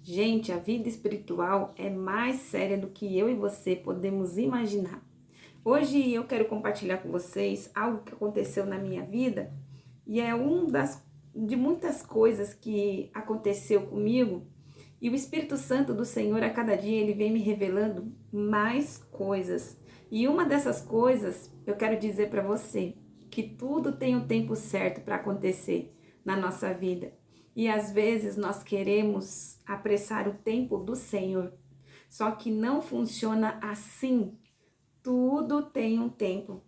Gente, a vida espiritual é mais séria do que eu e você podemos imaginar. Hoje eu quero compartilhar com vocês algo que aconteceu na minha vida e é de muitas coisas que aconteceu comigo. E o Espírito Santo do Senhor, a cada dia, ele vem me revelando mais coisas. E uma dessas coisas, eu quero dizer para você que tudo tem o tempo certo para acontecer na nossa vida. E às vezes nós queremos apressar o tempo do Senhor. Só que não funciona assim. Tudo tem um tempo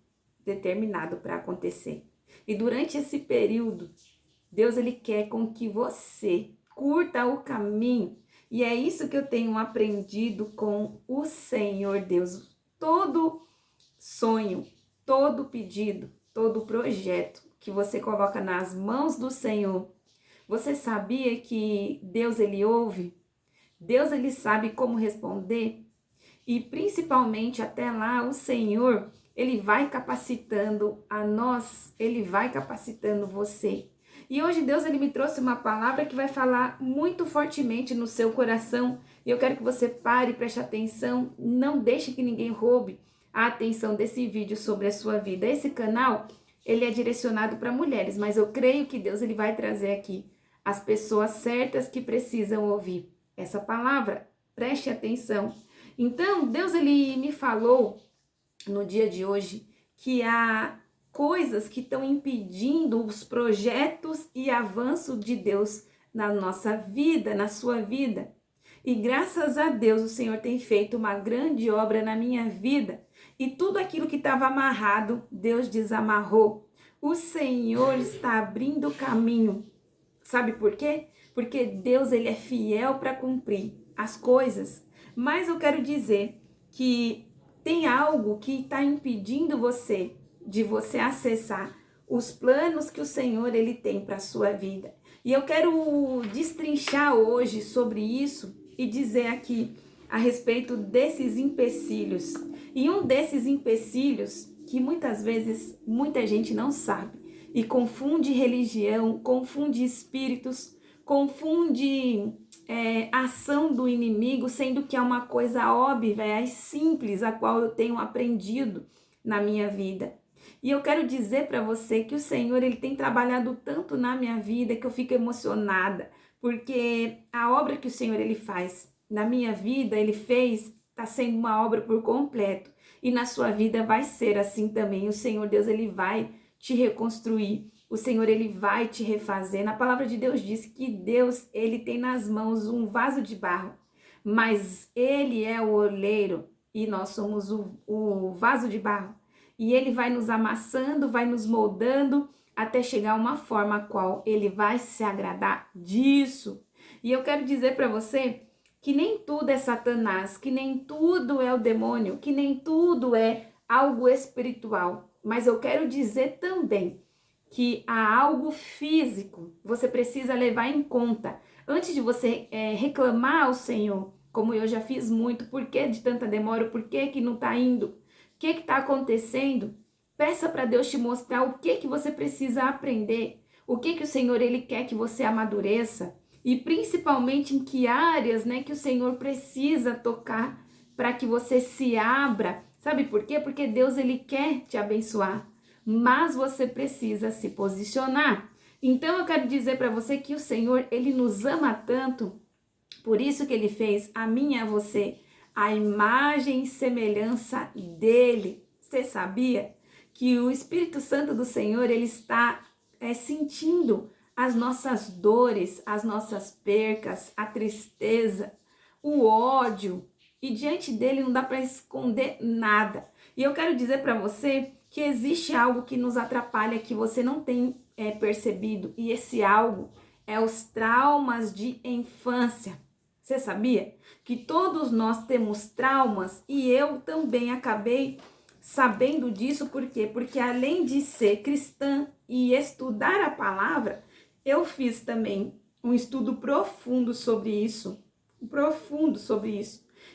determinado para acontecer. E durante esse período, Deus ele quer com que você curta o caminho. E é isso que eu tenho aprendido com o Senhor Deus. Todo sonho, todo pedido, todo projeto que você coloca nas mãos do Senhor, você sabia que Deus ele ouve? Deus ele sabe como responder? E principalmente até lá o Senhor, ele vai capacitando a nós, ele vai capacitando você. E hoje Deus ele me trouxe uma palavra que vai falar muito fortemente no seu coração. E eu quero que você pare, preste atenção, não deixe que ninguém roube a atenção desse vídeo sobre a sua vida. Esse canal, ele é direcionado para mulheres, mas eu creio que Deus ele vai trazer aqui as pessoas certas que precisam ouvir essa palavra. Preste atenção. Então, Deus ele me falou no dia de hoje que há coisas que estão impedindo os projetos e avanço de Deus na nossa vida, na sua vida. E graças a Deus o Senhor tem feito uma grande obra na minha vida. E tudo aquilo que estava amarrado, Deus desamarrou. O Senhor está abrindo o caminho. Sabe por quê? Porque Deus ele é fiel para cumprir as coisas. Mas eu quero dizer que tem algo que está impedindo você de você acessar os planos que o Senhor ele tem para a sua vida. E eu quero destrinchar hoje sobre isso e dizer aqui a respeito desses empecilhos. E um desses empecilhos que muitas vezes muita gente não sabe e confunde religião, confunde espíritos, confunde ação do inimigo, sendo que é uma coisa óbvia e simples, a qual eu tenho aprendido na minha vida. E eu quero dizer para você que o Senhor ele tem trabalhado tanto na minha vida que eu fico emocionada, porque a obra que o Senhor ele faz na minha vida, ele fez, está sendo uma obra por completo. E na sua vida vai ser assim também. O Senhor Deus ele vai te reconstruir. O Senhor ele vai te refazer. Na palavra de Deus diz que Deus ele tem nas mãos um vaso de barro, mas ele é o oleiro e nós somos o vaso de barro. E ele vai nos amassando, vai nos moldando até chegar a uma forma a qual ele vai se agradar disso. E eu quero dizer para você que nem tudo é Satanás, que nem tudo é o demônio, que nem tudo é algo espiritual. Mas eu quero dizer também que há algo físico, você precisa levar em conta. Antes de você reclamar ao Senhor, como eu já fiz muito, por que de tanta demora, por que não está indo, o que está acontecendo, peça para Deus te mostrar o que você precisa aprender, o que o Senhor ele quer que você amadureça, e principalmente em que áreas que o Senhor precisa tocar para que você se abra. Sabe por quê? Porque Deus ele quer te abençoar, mas você precisa se posicionar. Então eu quero dizer para você que o Senhor ele nos ama tanto, por isso que ele fez a mim e a você a imagem e semelhança dele. Você sabia que o Espírito Santo do Senhor ele está sentindo as nossas dores, as nossas percas, a tristeza, o ódio, e diante dele não dá para esconder nada. E eu quero dizer para você que existe algo que nos atrapalha, que você não tem percebido, e esse algo é os traumas de infância. Você sabia que todos nós temos traumas? E eu também acabei sabendo disso, por quê? Porque além de ser cristã e estudar a palavra, eu fiz também um estudo profundo sobre isso,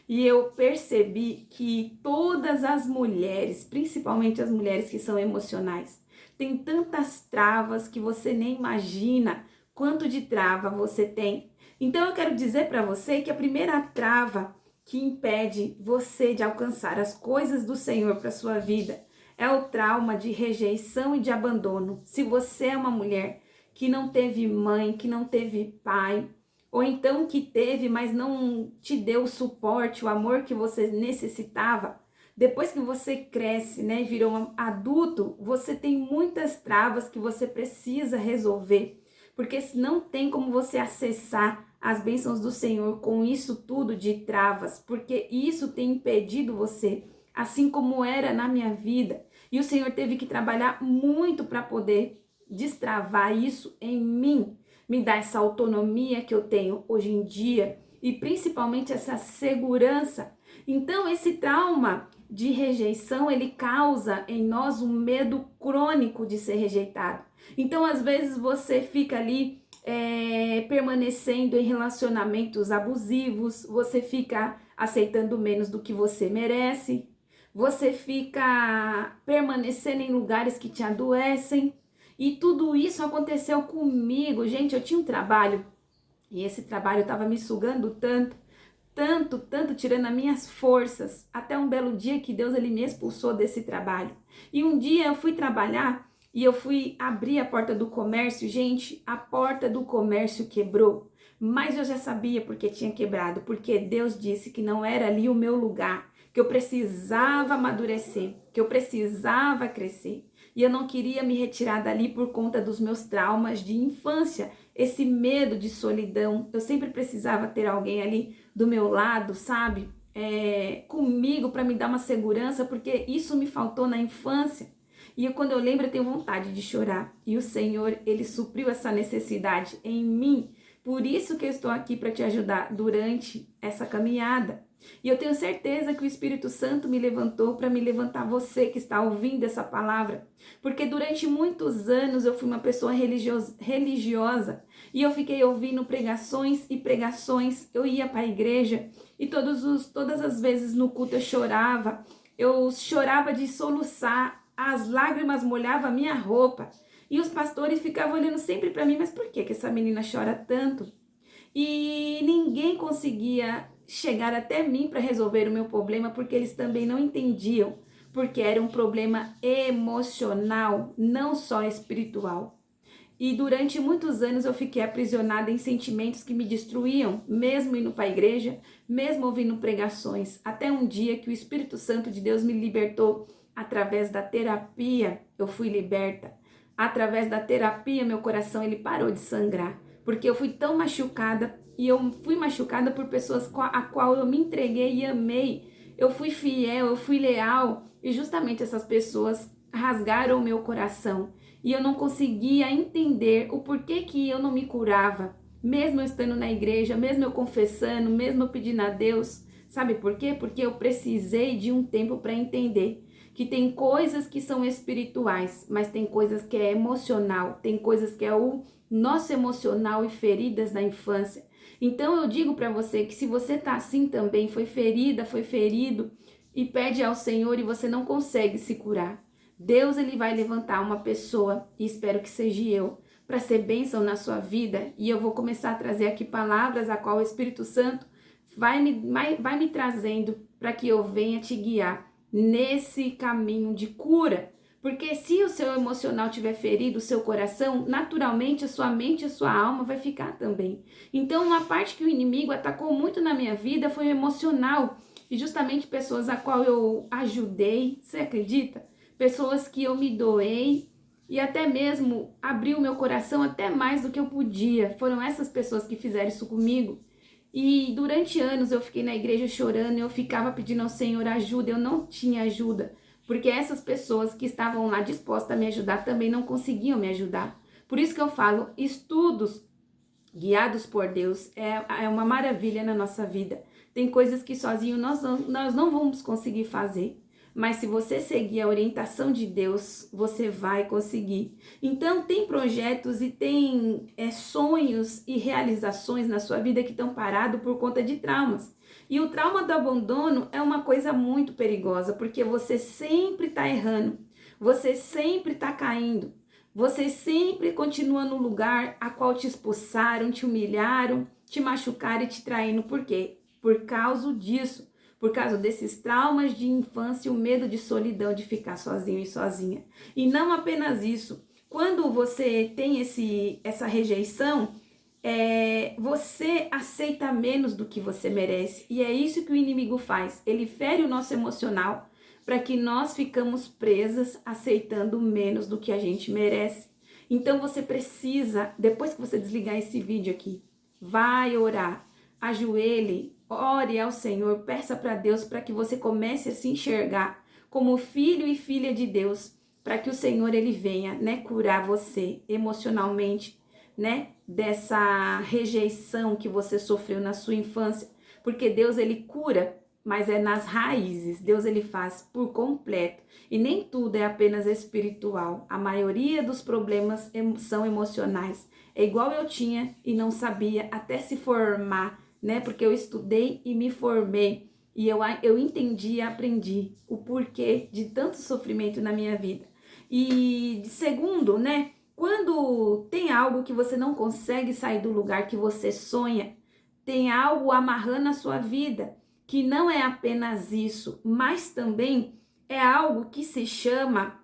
e eu percebi que todas as mulheres, principalmente as mulheres que são emocionais, têm tantas travas que você nem imagina quanto de trava você tem. Então eu quero dizer para você que a primeira trava que impede você de alcançar as coisas do Senhor para sua vida é o trauma de rejeição e de abandono. Se você é uma mulher que não teve mãe, que não teve pai, ou então que teve, mas não te deu o suporte, o amor que você necessitava, depois que você cresce, né, e virou um adulto, você tem muitas travas que você precisa resolver, porque não tem como você acessar as bênçãos do Senhor com isso tudo de travas, porque isso tem impedido você, assim como era na minha vida. E o Senhor teve que trabalhar muito para poder destravar isso em mim, me dar essa autonomia que eu tenho hoje em dia e principalmente essa segurança. Então, esse trauma de rejeição, ele causa em nós um medo crônico de ser rejeitado. Então, às vezes, você fica ali permanecendo em relacionamentos abusivos, você fica aceitando menos do que você merece, você fica permanecendo em lugares que te adoecem. E tudo isso aconteceu comigo. Gente, eu tinha um trabalho e esse trabalho estava me sugando tanto, tirando as minhas forças, até um belo dia que Deus ele me expulsou desse trabalho. E um dia eu fui trabalhar e eu fui abrir a porta do comércio, gente, a porta do comércio quebrou. Mas eu já sabia porque tinha quebrado, porque Deus disse que não era ali o meu lugar, que eu precisava amadurecer, que eu precisava crescer. E eu não queria me retirar dali por conta dos meus traumas de infância, esse medo de solidão. Eu sempre precisava ter alguém ali do meu lado, sabe? Comigo para me dar uma segurança, porque isso me faltou na infância. E quando eu lembro, eu tenho vontade de chorar. E o Senhor, Ele supriu essa necessidade em mim. Por isso que eu estou aqui para te ajudar durante essa caminhada. E eu tenho certeza que o Espírito Santo me levantou para me levantar você que está ouvindo essa palavra. Porque durante muitos anos eu fui uma pessoa religiosa e eu fiquei ouvindo pregações e pregações. Eu ia para a igreja e todas as vezes no culto eu chorava de soluçar, as lágrimas molhavam a minha roupa. E os pastores ficavam olhando sempre para mim, mas por que essa menina chora tanto? E ninguém conseguia chegar até mim para resolver o meu problema, porque eles também não entendiam, porque era um problema emocional, não só espiritual. E durante muitos anos eu fiquei aprisionada em sentimentos que me destruíam, mesmo indo para a igreja, mesmo ouvindo pregações, até um dia que o Espírito Santo de Deus me libertou através da terapia. Eu fui liberta. Através da terapia, meu coração ele parou de sangrar, porque eu fui tão machucada, e eu fui machucada por pessoas a qual eu me entreguei e amei. Eu fui fiel, eu fui leal, e justamente essas pessoas rasgaram o meu coração. E eu não conseguia entender o porquê que eu não me curava, mesmo eu estando na igreja, mesmo eu confessando, mesmo eu pedindo a Deus. Sabe por quê? Porque eu precisei de um tempo para entender que tem coisas que são espirituais, mas tem coisas que é emocional, tem coisas que é o nosso emocional e feridas da infância. Então eu digo para você que se você tá assim também, foi ferida, foi ferido, e pede ao Senhor e você não consegue se curar, Deus ele vai levantar uma pessoa, e espero que seja eu, para ser bênção na sua vida. E eu vou começar a trazer aqui palavras a qual o Espírito Santo vai me trazendo para que eu venha te guiar nesse caminho de cura. Porque se o seu emocional tiver ferido, o seu coração, naturalmente a sua mente e a sua alma vai ficar também. Então uma parte que o inimigo atacou muito na minha vida foi o emocional. E justamente pessoas a qual eu ajudei, você acredita? Pessoas que eu me doei e até mesmo abri o meu coração até mais do que eu podia. Foram essas pessoas que fizeram isso comigo. E durante anos eu fiquei na igreja chorando, eu ficava pedindo ao Senhor ajuda, eu não tinha ajuda, porque essas pessoas que estavam lá dispostas a me ajudar também não conseguiam me ajudar. Por isso que eu falo, estudos guiados por Deus é uma maravilha na nossa vida. Tem coisas que sozinho nós não vamos conseguir fazer. Mas se você seguir a orientação de Deus, você vai conseguir. Então tem projetos e tem sonhos e realizações na sua vida que estão parados por conta de traumas. E o trauma do abandono é uma coisa muito perigosa, porque você sempre está errando, você sempre está caindo, você sempre continua no lugar a qual te expulsaram, te humilharam, te machucar e te traindo. Por quê? Por causa disso. Por causa desses traumas de infância, o medo de solidão, de ficar sozinho e sozinha. E não apenas isso. Quando você tem essa rejeição, você aceita menos do que você merece. E é isso que o inimigo faz. Ele fere o nosso emocional para que nós ficamos presas aceitando menos do que a gente merece. Então você precisa, depois que você desligar esse vídeo aqui, vai orar, ajoelhe, ore ao Senhor, peça para Deus para que você comece a se enxergar como filho e filha de Deus, para que o Senhor ele venha, né, curar você emocionalmente, né, dessa rejeição que você sofreu na sua infância, porque Deus ele cura, mas é nas raízes. Deus ele faz por completo, e nem tudo é apenas espiritual. A maioria dos problemas são emocionais. É igual eu tinha e não sabia até se formar, né? Porque eu estudei e me formei, e eu entendi e aprendi o porquê de tanto sofrimento na minha vida. E segundo, né? Quando tem algo que você não consegue sair do lugar que você sonha, tem algo amarrando a sua vida, que não é apenas isso, mas também é algo que se chama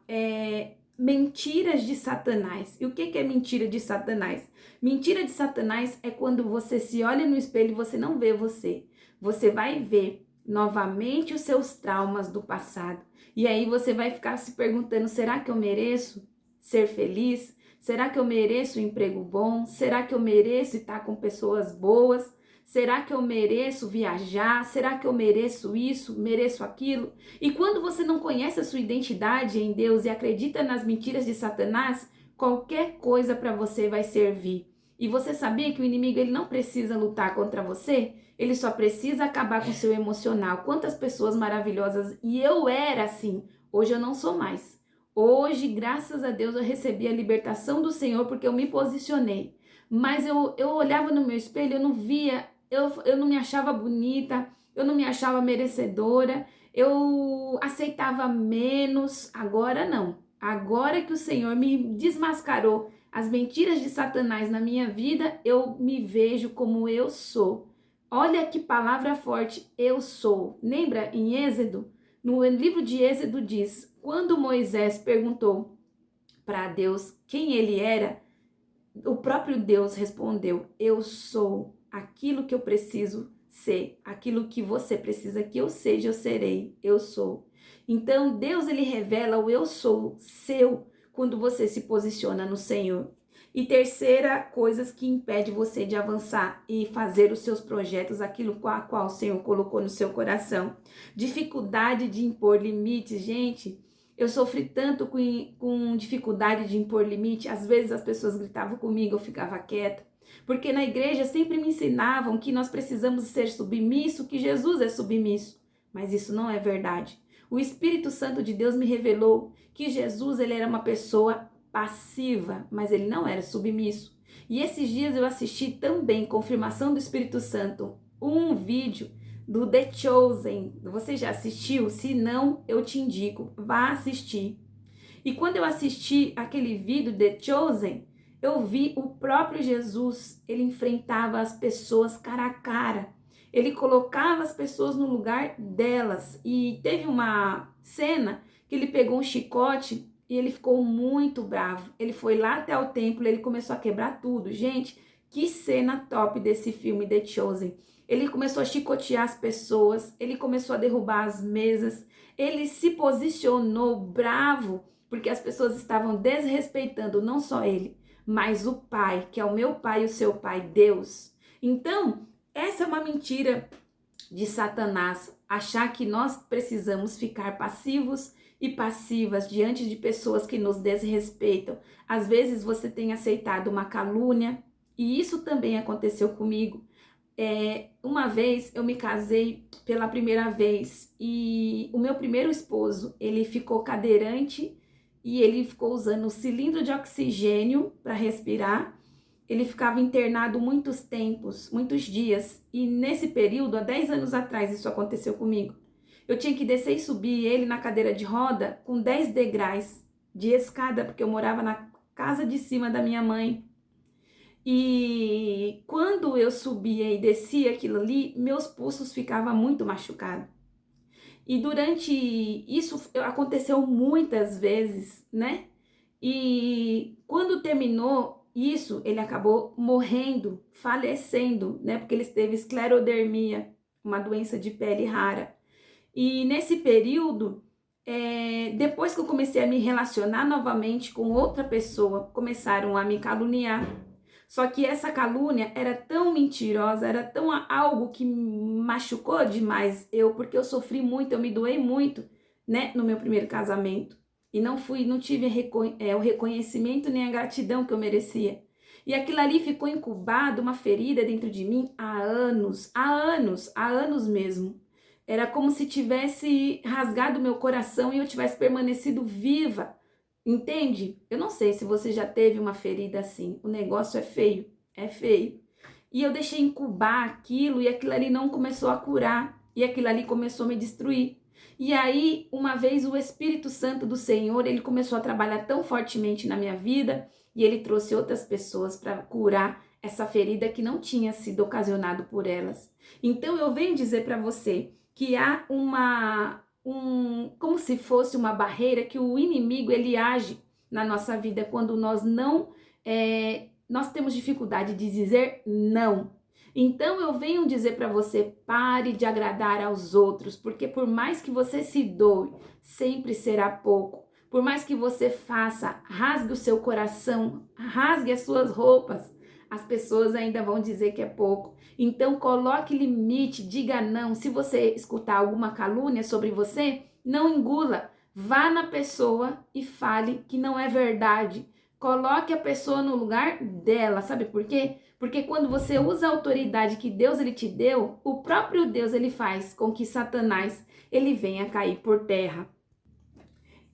mentiras de Satanás. E o que é mentira de Satanás? Mentira de Satanás é quando você se olha no espelho e você não vê você. Você vai ver novamente os seus traumas do passado. E aí você vai ficar se perguntando, será que eu mereço ser feliz? Será que eu mereço um emprego bom? Será que eu mereço estar com pessoas boas? Será que eu mereço viajar? Será que eu mereço isso? Mereço aquilo? E quando você não conhece a sua identidade em Deus e acredita nas mentiras de Satanás, qualquer coisa para você vai servir. E você sabia que o inimigo ele não precisa lutar contra você? Ele só precisa acabar com o seu emocional. Quantas pessoas maravilhosas, e eu era assim, hoje eu não sou mais. Hoje, graças a Deus, eu recebi a libertação do Senhor porque eu me posicionei. Mas eu olhava no meu espelho, eu não via, eu não me achava bonita, eu não me achava merecedora, eu aceitava menos. Agora não. Agora que o Senhor me desmascarou as mentiras de Satanás na minha vida, eu me vejo como eu sou. Olha que palavra forte, eu sou. Lembra em Êxodo? No livro de Êxodo diz, quando Moisés perguntou para Deus quem ele era, o próprio Deus respondeu, eu sou aquilo que eu preciso ser, aquilo que você precisa que eu seja, eu serei, eu sou. Então Deus ele revela o eu sou seu quando você se posiciona no Senhor. E terceira, coisas que impede você de avançar e fazer os seus projetos, aquilo a qual o Senhor colocou no seu coração. Dificuldade de impor limites, gente. Eu sofri tanto com dificuldade de impor limite. Às vezes as pessoas gritavam comigo, eu ficava quieta. Porque na igreja sempre me ensinavam que nós precisamos ser submisso, que Jesus é submisso. Mas isso não é verdade. O Espírito Santo de Deus me revelou que Jesus ele era uma pessoa passiva, mas ele não era submisso. E esses dias eu assisti também, confirmação do Espírito Santo, um vídeo do The Chosen. Você já assistiu? Se não, eu te indico, vá assistir. E quando eu assisti aquele vídeo The Chosen, eu vi o próprio Jesus, ele enfrentava as pessoas cara a cara. Ele colocava as pessoas no lugar delas. E teve uma cena que ele pegou um chicote e ele ficou muito bravo. Ele foi lá até o templo, ele começou a quebrar tudo. Gente, que cena top desse filme The Chosen. Ele começou a chicotear as pessoas, ele começou a derrubar as mesas, ele se posicionou bravo, porque as pessoas estavam desrespeitando não só ele, mas o Pai, que é o meu Pai e o seu Pai, Deus. Então, essa é uma mentira de Satanás, achar que nós precisamos ficar passivos e passivas diante de pessoas que nos desrespeitam. Às vezes você tem aceitado uma calúnia, e isso também aconteceu comigo. Uma vez eu me casei pela primeira vez e o meu primeiro esposo, ele ficou cadeirante e ele ficou usando o cilindro de oxigênio para respirar. Ele ficava internado muitos tempos, muitos dias, e nesse período, há 10 anos atrás, isso aconteceu comigo. Eu tinha que descer e subir ele na cadeira de roda com 10 degraus de escada, porque eu morava na casa de cima da minha mãe. E quando eu subia e descia aquilo ali, meus pulsos ficavam muito machucados. E durante isso aconteceu muitas vezes, né? E quando terminou isso, ele acabou morrendo, falecendo, né? Porque ele teve esclerodermia, uma doença de pele rara. E nesse período, depois que eu comecei a me relacionar novamente com outra pessoa, começaram a me caluniar. Só que essa calúnia era tão mentirosa, era tão algo que me machucou demais porque eu sofri muito, eu me doei muito, né, no meu primeiro casamento. E não tive o reconhecimento nem a gratidão que eu merecia. E aquilo ali ficou incubado, uma ferida dentro de mim há anos, há anos mesmo. Era como se tivesse rasgado meu coração e eu tivesse permanecido viva. Entende? Eu não sei se você já teve uma ferida assim. O negócio é feio, é feio. E eu deixei incubar aquilo e aquilo ali não começou a curar. E aquilo ali começou a me destruir. E aí, uma vez o Espírito Santo do Senhor, ele começou a trabalhar tão fortemente na minha vida e ele trouxe outras pessoas para curar essa ferida que não tinha sido ocasionado por elas. Então eu venho dizer para você que há como se fosse uma barreira que o inimigo ele age na nossa vida quando nós temos dificuldade de dizer não. Então eu venho dizer para você, pare de agradar aos outros, porque por mais que você se doe, sempre será pouco. Por mais que você faça, rasgue o seu coração, rasgue as suas roupas, as pessoas ainda vão dizer que é pouco. Então coloque limite, diga não. Se você escutar alguma calúnia sobre você, não engula. Vá na pessoa e fale que não é verdade. Coloque a pessoa no lugar dela, sabe por quê? Porque quando você usa a autoridade que Deus ele te deu, o próprio Deus ele faz com que Satanás ele venha cair por terra.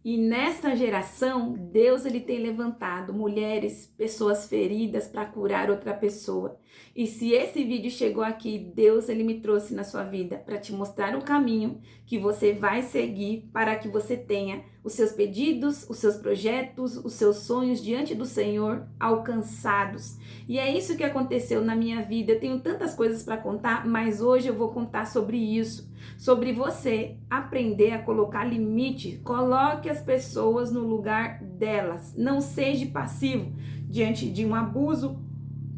E nesta geração, Deus ele tem levantado mulheres, pessoas feridas para curar outra pessoa. E se esse vídeo chegou aqui, Deus ele me trouxe na sua vida para te mostrar o caminho que você vai seguir para que você tenha os seus pedidos, os seus projetos, os seus sonhos diante do Senhor alcançados. E é isso que aconteceu na minha vida. Eu tenho tantas coisas para contar, mas hoje eu vou contar sobre isso. Sobre você aprender a colocar limite. Coloque as pessoas no lugar delas. Não seja passivo diante de um abuso.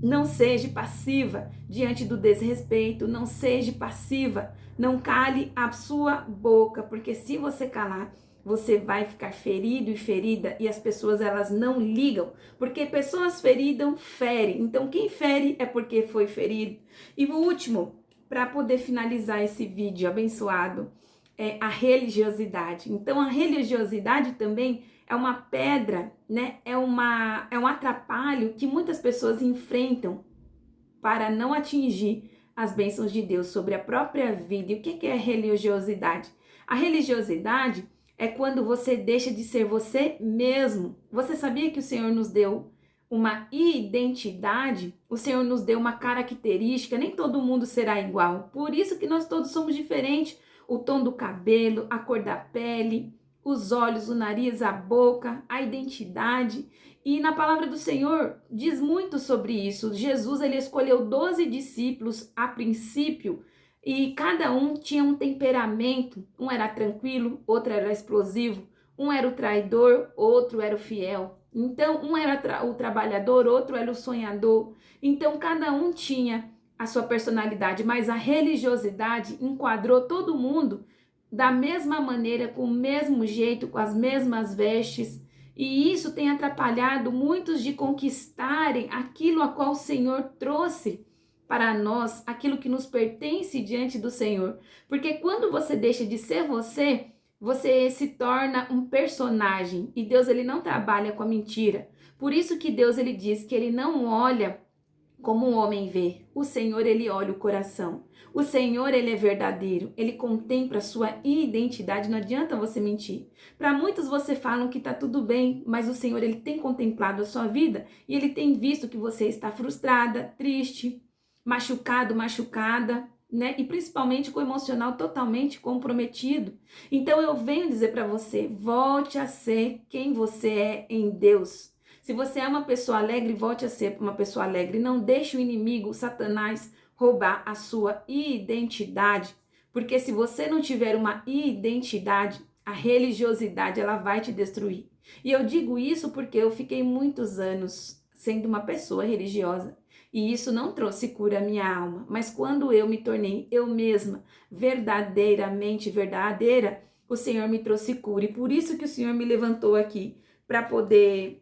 Não seja passiva diante do desrespeito. Não seja passiva. Não cale a sua boca, porque se você calar, você vai ficar ferido e ferida e as pessoas elas não ligam, porque pessoas feridas ferem. Então quem fere é porque foi ferido. E o último, para poder finalizar esse vídeo abençoado, é a religiosidade. Então a religiosidade também é uma pedra, né? É um atrapalho que muitas pessoas enfrentam para não atingir as bênçãos de Deus sobre a própria vida. E o que é religiosidade? A religiosidade é quando você deixa de ser você mesmo. Você sabia que o Senhor nos deu uma identidade? O Senhor nos deu uma característica, nem todo mundo será igual. Por isso que nós todos somos diferentes. O tom do cabelo, a cor da pele, os olhos, o nariz, a boca, a identidade. E na palavra do Senhor diz muito sobre isso. Jesus ele escolheu 12 discípulos a princípio e cada um tinha um temperamento. Um era tranquilo, outro era explosivo, um era o traidor, outro era o fiel. Então um era o trabalhador, outro era o sonhador. Então cada um tinha a sua personalidade, mas a religiosidade enquadrou todo mundo da mesma maneira, com o mesmo jeito, com as mesmas vestes. E isso tem atrapalhado muitos de conquistarem aquilo a qual o Senhor trouxe para nós, aquilo que nos pertence diante do Senhor. Porque quando você deixa de ser você, você se torna um personagem. E Deus ele não trabalha com a mentira. Por isso que Deus ele diz que ele não olha como um homem vê. O Senhor ele olha o coração. O Senhor ele é verdadeiro. Ele contempla a sua identidade. Não adianta você mentir. Para muitos você falam que tá tudo bem, mas o Senhor ele tem contemplado a sua vida e ele tem visto que você está frustrada, triste, machucado, machucada, né? E principalmente com o emocional totalmente comprometido. Então eu venho dizer para você, volte a ser quem você é em Deus. Se você é uma pessoa alegre, volte a ser uma pessoa alegre. Não deixe o inimigo, Satanás, roubar a sua identidade. Porque se você não tiver uma identidade, a religiosidade ela vai te destruir. E eu digo isso porque eu fiquei muitos anos sendo uma pessoa religiosa. E isso não trouxe cura à minha alma. Mas quando eu me tornei eu mesma verdadeiramente verdadeira, o Senhor me trouxe cura. E por isso que o Senhor me levantou aqui para poder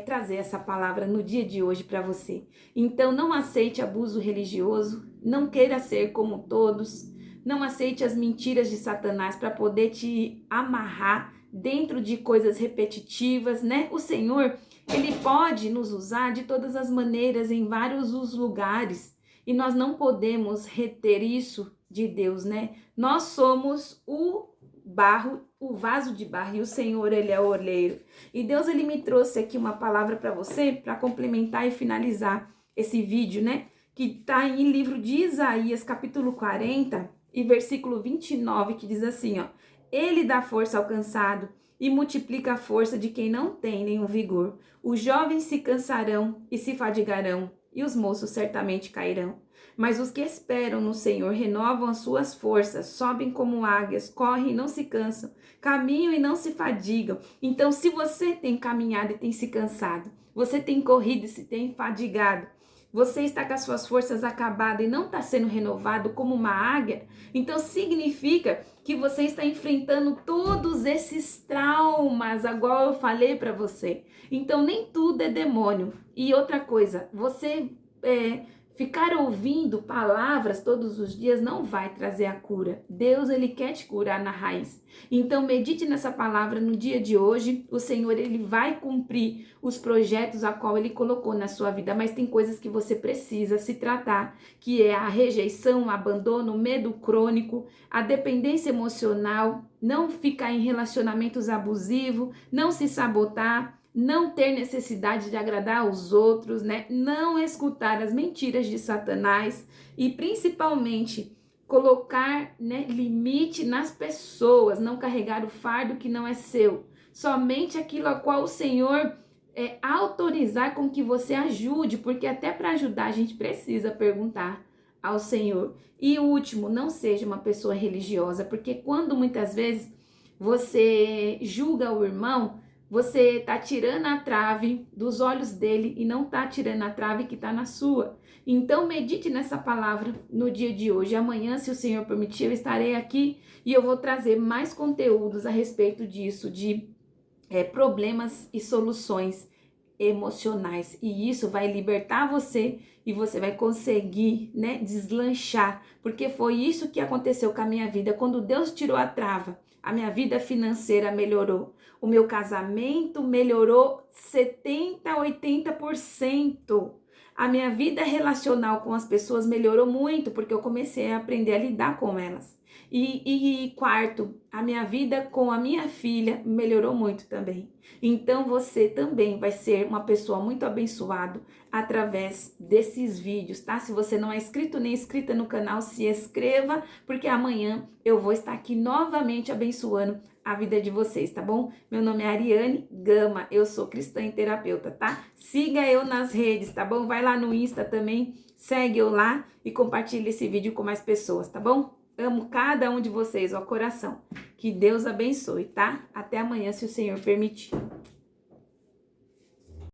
trazer essa palavra no dia de hoje para você. Então não aceite abuso religioso, não queira ser como todos, não aceite as mentiras de Satanás para poder te amarrar dentro de coisas repetitivas, né? O Senhor, ele pode nos usar de todas as maneiras, em vários os lugares, e nós não podemos reter isso de Deus, né? Nós somos o barro, o vaso de barro, e o Senhor, ele é o oleiro. E Deus, ele me trouxe aqui uma palavra para você, para complementar e finalizar esse vídeo, né? Que tá em livro de Isaías, capítulo 40, e versículo 29, que diz assim, ó: Ele dá força ao cansado e multiplica a força de quem não tem nenhum vigor. Os jovens se cansarão e se fadigarão, e os moços certamente cairão. Mas os que esperam no Senhor renovam as suas forças, sobem como águias, correm e não se cansam, caminham e não se fadigam. Então, se você tem caminhado e tem se cansado, você tem corrido e se tem fadigado, você está com as suas forças acabadas e não está sendo renovado como uma águia, então significa que você está enfrentando todos esses traumas, igual eu falei para você. Então nem tudo é demônio. E outra coisa, você ficar ouvindo palavras todos os dias não vai trazer a cura. Deus, ele quer te curar na raiz. Então medite nessa palavra no dia de hoje. O Senhor, ele vai cumprir os projetos a qual ele colocou na sua vida, mas tem coisas que você precisa se tratar, que é a rejeição, o abandono, o medo crônico, a dependência emocional, não ficar em relacionamentos abusivos, não se sabotar, não ter necessidade de agradar aos outros, né? Não escutar as mentiras de Satanás e principalmente colocar, né, limite nas pessoas, não carregar o fardo que não é seu, somente aquilo a qual o Senhor autorizar com que você ajude, porque até para ajudar a gente precisa perguntar ao Senhor. E o último, não seja uma pessoa religiosa, porque quando muitas vezes você julga o irmão, você tá tirando a trave dos olhos dele e não tá tirando a trave que tá na sua. Então medite nessa palavra no dia de hoje. Amanhã, se o Senhor permitir, eu estarei aqui e eu vou trazer mais conteúdos a respeito disso, de problemas e soluções emocionais. E isso vai libertar você e você vai conseguir, né, deslanchar. Porque foi isso que aconteceu com a minha vida. Quando Deus tirou a trava, a minha vida financeira melhorou. O meu casamento melhorou 70%, 80%. A minha vida relacional com as pessoas melhorou muito, porque eu comecei a aprender a lidar com elas. E quarto, a minha vida com a minha filha melhorou muito também. Então você também vai ser uma pessoa muito abençoada através desses vídeos, tá? Se você não é inscrito nem inscrita no canal, se inscreva, porque amanhã eu vou estar aqui novamente abençoando a vida de vocês, tá bom? Meu nome é Ariane Gama, eu sou cristã e terapeuta, tá? Siga eu nas redes, tá bom? Vai lá no Insta também, segue eu lá e compartilha esse vídeo com mais pessoas, tá bom? Amo cada um de vocês ao coração. Que Deus abençoe, tá? Até amanhã, se o Senhor permitir.